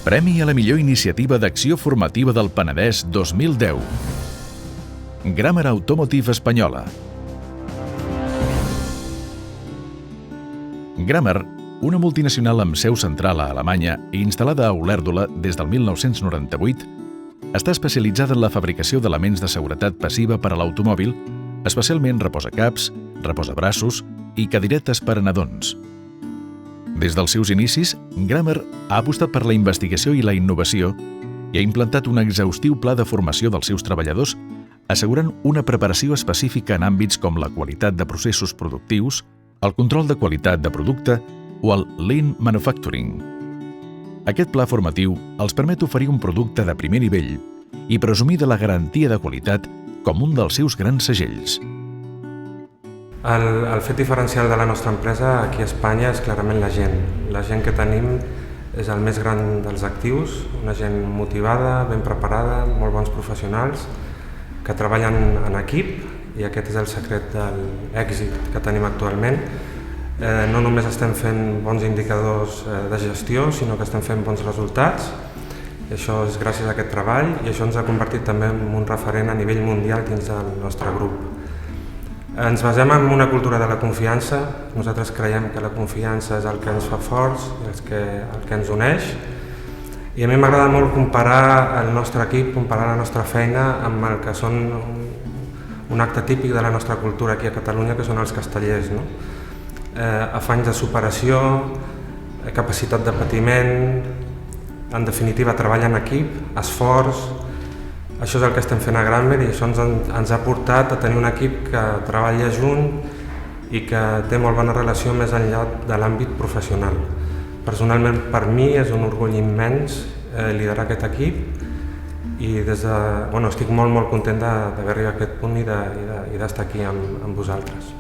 Premi a la millor iniciativa d'acció formativa del Penedès 2010. Grammar Automotive Espanyola. Grammar, una multinacional amb seu central a Alemanya i instal·lada a Olèrdola des del 1998, està especialitzada en la fabricació d'elements de seguretat passiva per a l'automòbil, especialment reposacaps, reposabraços i cadiretes per a nadons. Des dels seus inicis, Grammar ha apostat per la investigació i la innovació i ha implantat un exhaustiu pla de formació dels seus treballadors, assegurant una preparació específica en àmbits com la qualitat de processos productius, el control de qualitat de producte o el Lean Manufacturing. Aquest pla formatiu els permet oferir un producte de primer nivell i presumir de la garantia de qualitat com un dels seus grans segells. El fet diferencial de la nostra empresa aquí a Espanya és clarament la gent. La gent que tenim és el més gran dels actius, una gent motivada, ben preparada, molt bons professionals, que treballen en equip, i aquest és el secret de l'èxit que tenim actualment. No només estem fent bons indicadors de gestió, sinó que estem fent bons resultats. I això és gràcies a aquest treball i això ens ha convertit també en un referent a nivell mundial dins del nostre grup. Ens basem en una cultura de la confiança. Nosaltres creiem que la confiança és el que ens fa forts, el que ens uneix. I a mi m'agrada molt comparar el nostre equip, comparar la nostra feina amb el que són un acte típic de la nostra cultura aquí a Catalunya, que són els castellers. Afanys de superació, capacitat de patiment, en definitiva treball en equip, esforç. Això és el que estem fent a Grammar i això ens ha portat a tenir un equip que treballa junt i que té molt bona relació més enllà de l'àmbit professional. Personalment, per mi és un orgull immens liderar aquest equip i estic molt content d'haver arribat a aquest punt i d'estar aquí amb vosaltres.